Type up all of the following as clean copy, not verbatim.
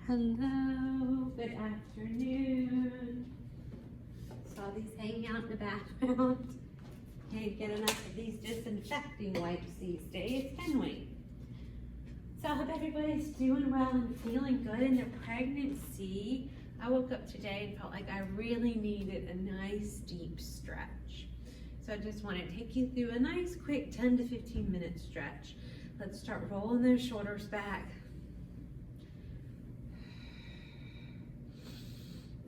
Hello, good afternoon. Saw these hanging out in the background. Can't get enough of these disinfecting wipes these days, can we? So I hope everybody's doing well and feeling good in their pregnancy. I woke up today and felt like I really needed a nice deep stretch. So I just want to take you through a nice quick 10 to 15 minute stretch. Let's start rolling those shoulders back.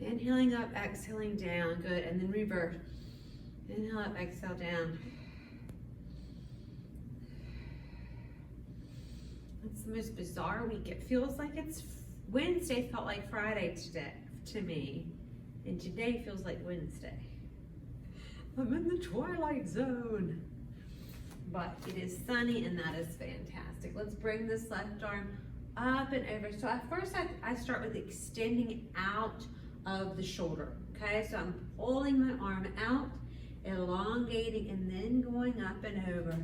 Inhaling up, exhaling down, good, and then reverse. Inhale up, exhale down. It's the most bizarre week. It feels like it's Wednesday, felt like Friday today to me, and today feels like Wednesday. I'm in the twilight zone. But it is sunny, and that is fantastic. Let's bring this left arm up and over. So at first I start with extending out of the shoulder, okay? So I'm pulling my arm out, elongating, and then going up and over,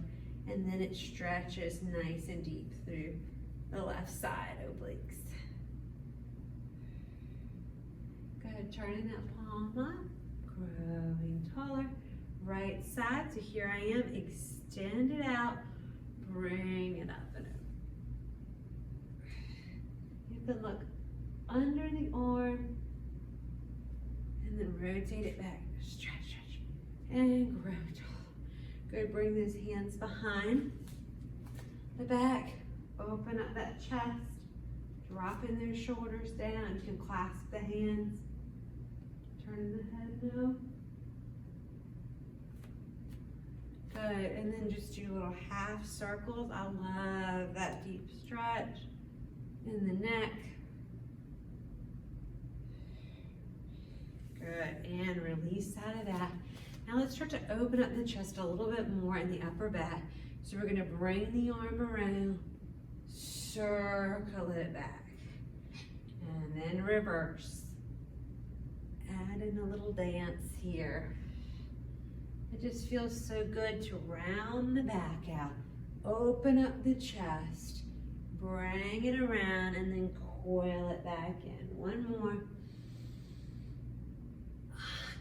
and then it stretches nice and deep through the left side obliques. Good, turning that palm up, growing taller. Right side, so here I am, extend it out, bring it up and over. You can look under the arm, and then rotate it back, stretch, stretch, and grow tall. Good, bring those hands behind the back, open up that chest, dropping those shoulders down. You can clasp the hands, turning the head now. Good, and then just do little half circles. I love that deep stretch in the neck. Good, and release out of that. Now let's start to open up the chest a little bit more in the upper back. So we're gonna bring the arm around, circle it back, and then reverse. Add in a little dance here. It just feels so good to round the back out, open up the chest, bring it around, and then coil it back in. One more.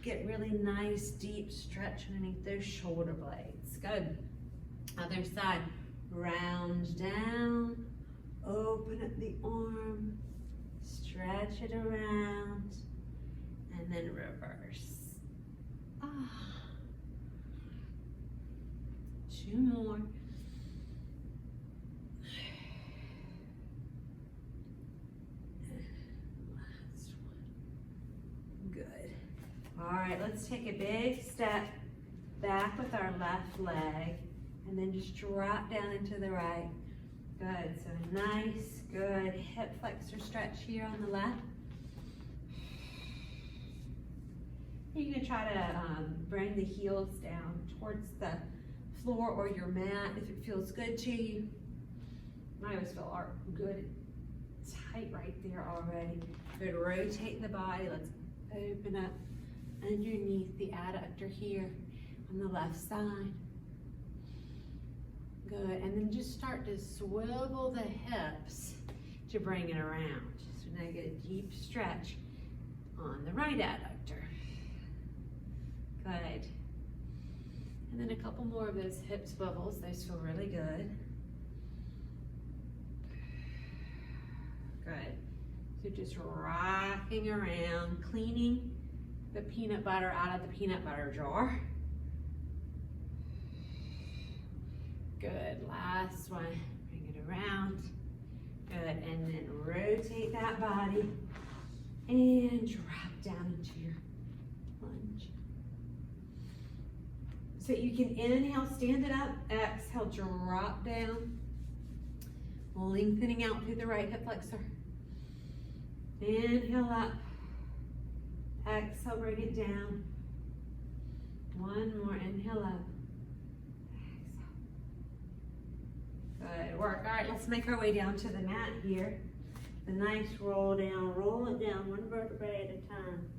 Get really nice deep stretch underneath those shoulder blades. Good. Other side. Round down, open up the arm, stretch it around, and then reverse. Two more. Last one. Good. All right, let's take a big step back with our left leg and then just drop down into the right. Good, so nice, good hip flexor stretch here on the left. You can try to bring the heels down towards the floor or your mat if it feels good to you. I always feel good, tight right there already. Good, rotate the body. Let's open up underneath the adductor here on the left side. Good, and then just start to swivel the hips to bring it around. So now you get a deep stretch on the right adductor. Good. And then a couple more of those hip swivels. Those feel really good. Good. So just rocking around, cleaning the peanut butter out of the peanut butter jar. Good, last one, bring it around. Good, and then rotate that body and drop down into your lunge. So you can inhale, stand it up, exhale, drop down, lengthening out through the right hip flexor. Inhale up. Exhale, bring it down. One more, inhale up. Exhale. Good work. All right, let's make our way down to the mat here. The nice roll down, roll it down one vertebrae at a time.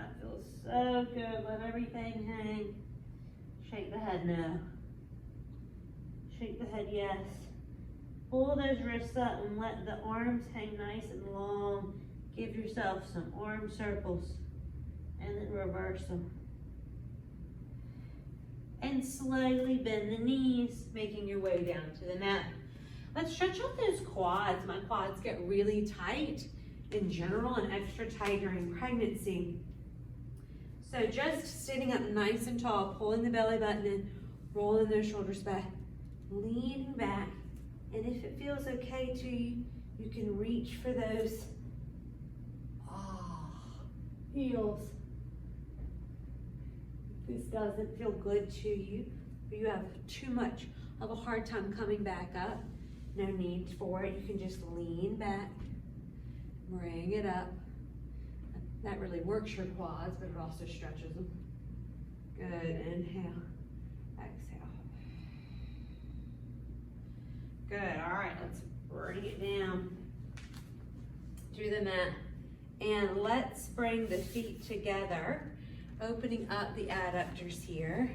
It feels so good. Let everything hang. Shake the head no. Shake the head yes. Pull those wrists up and let the arms hang nice and long. Give yourself some arm circles and then reverse them. And slowly bend the knees, making your way down to the mat. Let's stretch out those quads. My quads get really tight in general and extra tight during pregnancy. So just sitting up nice and tall, pulling the belly button in, rolling those shoulders back, leaning back. And if it feels okay to you, you can reach for those heels. If this doesn't feel good to you, or you have too much of a hard time coming back up, no need for it. You can just lean back, bring it up. That really works your quads, but it also stretches them. Good, inhale, exhale. Good, all right, let's bring it down to the mat. And let's bring the feet together, opening up the adductors here.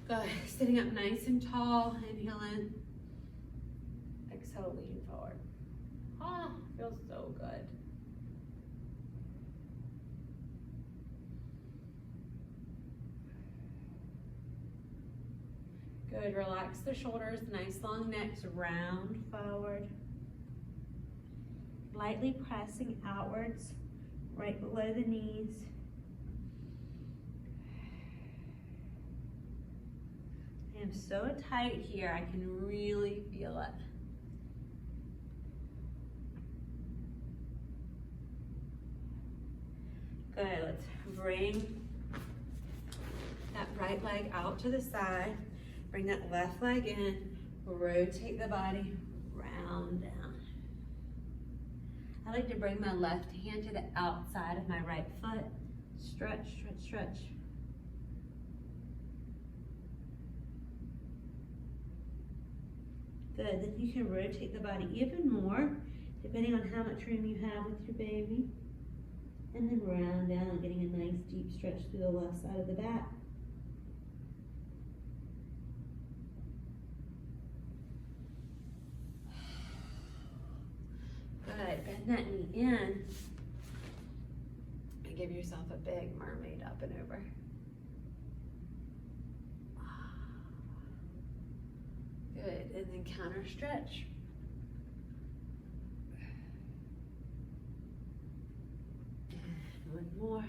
Good, sitting up nice and tall, inhale in. Exhale, lean forward. Ah, feels so good. Good, relax the shoulders, nice long necks, round forward. Lightly pressing outwards, right below the knees. I am so tight here, I can really feel it. Good, let's bring that right leg out to the side. Bring that left leg in, rotate the body, round down. I like to bring my left hand to the outside of my right foot. Stretch, stretch, stretch. Good, then you can rotate the body even more, depending on how much room you have with your baby. And then round down, getting a nice deep stretch through the left side of the back. Good, bend that knee in and give yourself a big mermaid up and over. Good, and then counter stretch. And one more.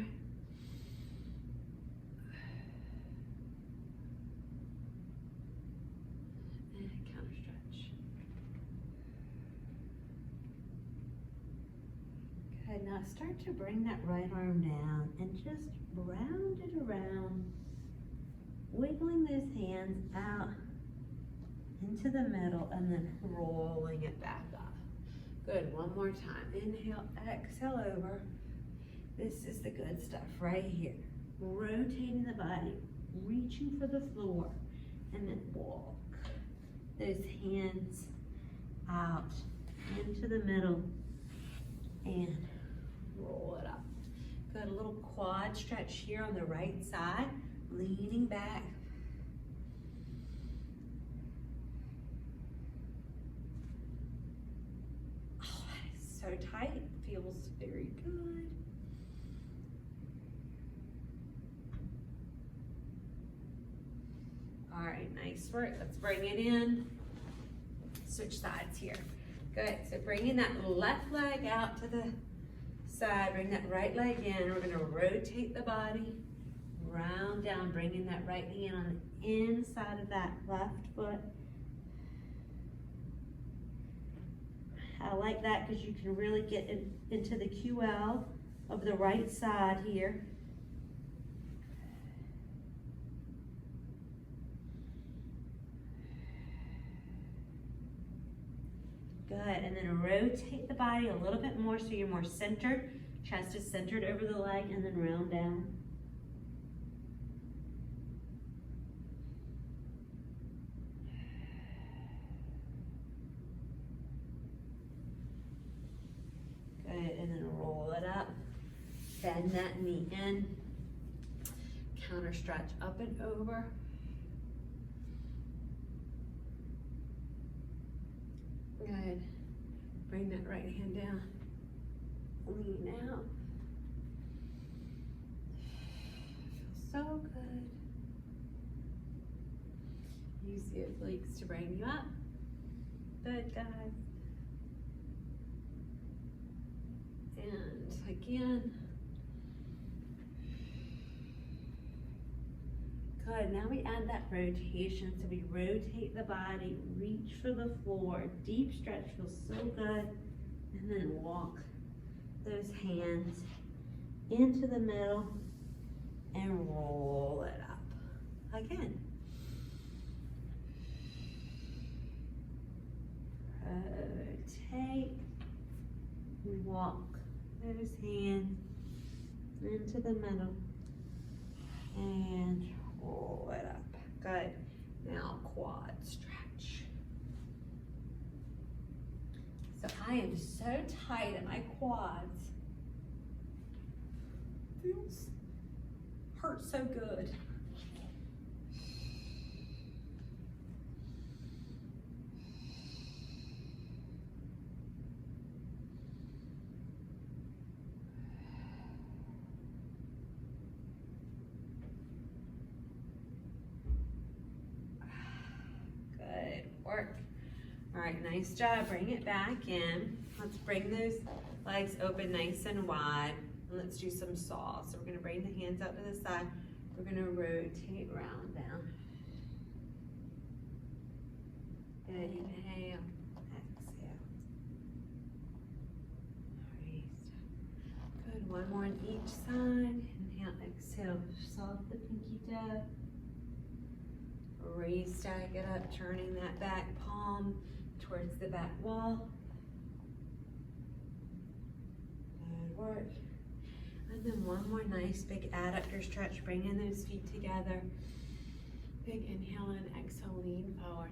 And counter stretch. Good, now start to bring that right arm down and just round it around, wiggling those hands out into the middle and then rolling it back up. Good, one more time. Inhale, exhale over. This is the good stuff right here. Rotating the body, reaching for the floor, and then walk those hands out into the middle and roll it up. Good, a little quad stretch here on the right side, leaning back. So tight, feels very good. All right, nice work. Let's bring it in. Switch sides here. Good, so bringing that left leg out to the side, bring that right leg in. We're gonna rotate the body, round down, bringing that right knee in on the inside of that left foot. I like that because you can really get into the QL of the right side here. Good, and then rotate the body a little bit more so you're more centered. Chest is centered over the leg, and then round down. And then roll it up, bend that knee in, counter stretch up and over. Good. Bring that right hand down. Lean out. Feels so good. Use the obliques to bring you up. Good, guys. And again. Good, now we add that rotation. So we rotate the body, reach for the floor, deep stretch, feels so good. And then walk those hands into the middle and roll it up. Again. Rotate, walk those hands into the middle and roll it up. Good. Now quad stretch. So I am so tight in my quads. Feels hurts so good. Work. All right, nice job. Bring it back in. Let's bring those legs open nice and wide. And let's do some saws. So we're going to bring the hands out to the side. We're going to rotate round down. Good. Inhale. Exhale. Release. Good. One more on each side. Inhale, exhale. Soft the pinky toe. Re-stack it up, turning that back palm towards the back wall. Good work. And then one more nice big adductor stretch, bringing those feet together. Big inhale and exhale, lean forward.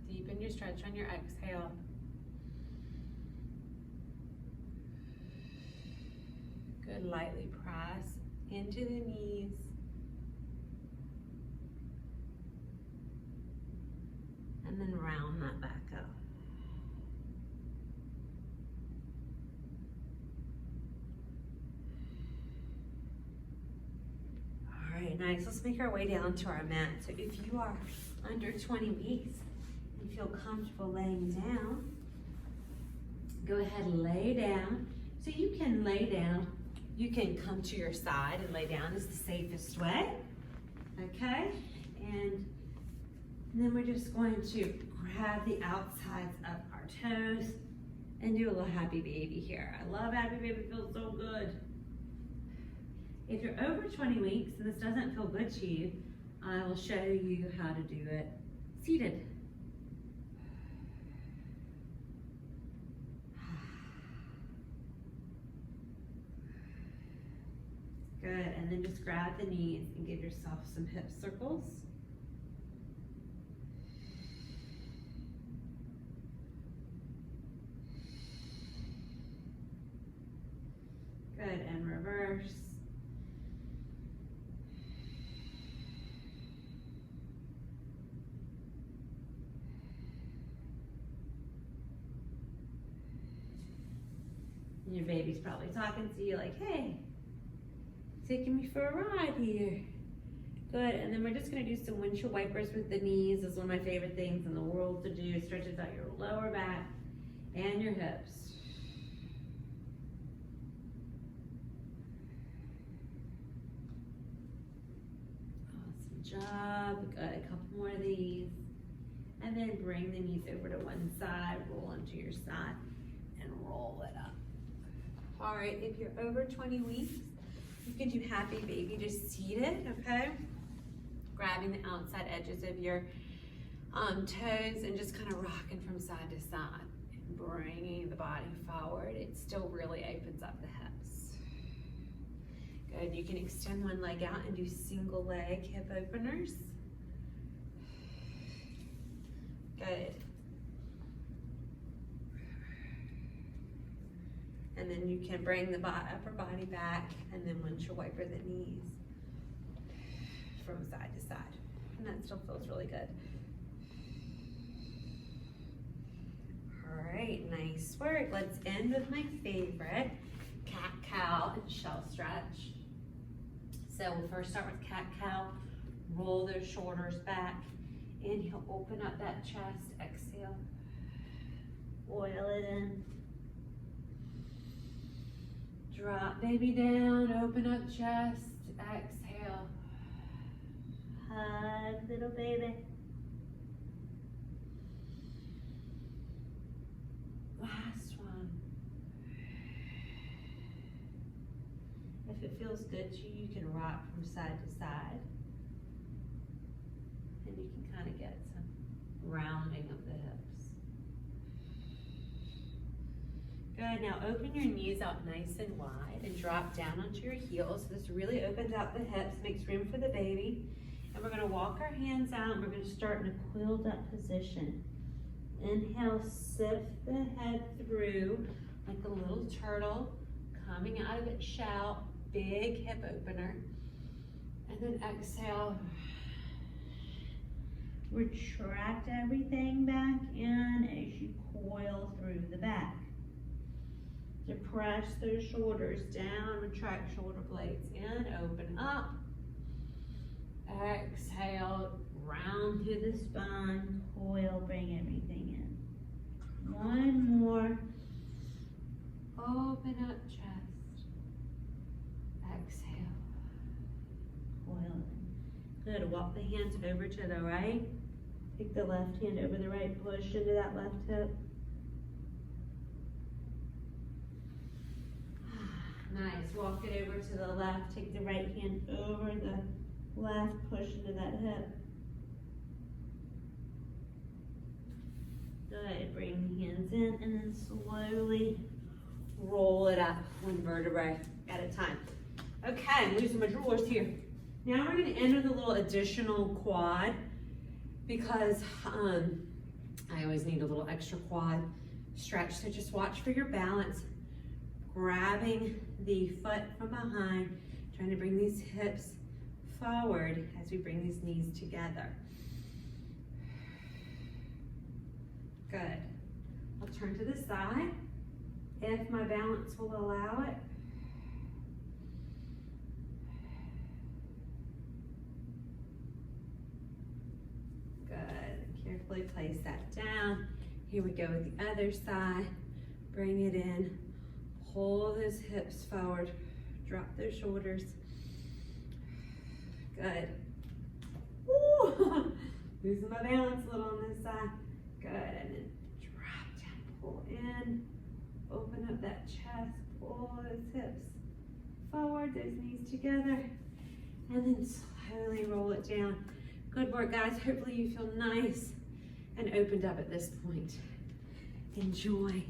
Deepen your stretch on your exhale. Good, lightly press into the knees. And then round that back up. All right, nice. Let's make our way down to our mat. So if you are under 20 weeks and feel comfortable laying down, go ahead and lay down. So you can lay down. You can come to your side and lay down is the safest way, okay? And then we're just going to grab the outsides of our toes and do a little happy baby here. I love happy baby, it feels so good. If you're over 20 weeks and this doesn't feel good to you, I will show you how to do it seated. Good, and then just grab the knees and give yourself some hip circles. Good, and reverse. And your baby's probably talking to you like, hey, taking me for a ride here. Good, and then we're just gonna do some windshield wipers with the knees. This is one of my favorite things in the world to do. Stretches out your lower back and your hips. Awesome job, good, a couple more of these. And then bring the knees over to one side, roll onto your side, and roll it up. All right, if you're over 20 weeks, you can do happy baby just seated, okay? Grabbing the outside edges of your toes and just kind of rocking from side to side. And bringing the body forward. It still really opens up the hips. Good, you can extend one leg out and do single leg hip openers. Good. And then you can bring the upper body back and then windshield wiper the knees from side to side. and that still feels really good. All right, nice work. Let's end with my favorite, cat-cow and shell stretch. So we'll first start with cat-cow. Roll those shoulders back. Inhale, open up that chest. Exhale, oil it in. Drop baby down, open up chest. Exhale. Hug little baby. Last one. If it feels good to you, you can rock from side to side. And you can kind of get some rounding of the hips. Good, now open your knees out nice and wide and drop down onto your heels. This really opens out the hips, makes room for the baby. And we're gonna walk our hands out and we're gonna start in a coiled up position. Inhale, sift the head through like a little turtle, coming out of its shell, big hip opener. And then exhale, retract everything back in as you coil through the back. Depress those shoulders down, retract shoulder blades in, open up. Exhale, round through the spine, coil, bring everything in. One more. Open up chest. Exhale. Coil in. Good. Walk the hands over to the right. Take the left hand over the right. Push into that left hip. Nice. Walk it over to the left. Take the right hand over the left. Push into that hip. Good. Bring the hands in and then slowly roll it up one vertebrae at a time. Okay, I'm losing my drawers here. Now we're going to end with a little additional quad because I always need a little extra quad stretch. So just watch for your balance. Grabbing the foot from behind, trying to bring these hips forward as we bring these knees together. Good. I'll turn to the side if my balance will allow it. Good. Carefully place that down. Here we go with the other side. Bring it in. Pull those hips forward. Drop those shoulders. Good. Woo! Losing my balance a little on this side. Good. And then drop down, pull in. Open up that chest. Pull those hips forward, those knees together. And then slowly roll it down. Good work, guys. Hopefully you feel nice and opened up at this point. Enjoy.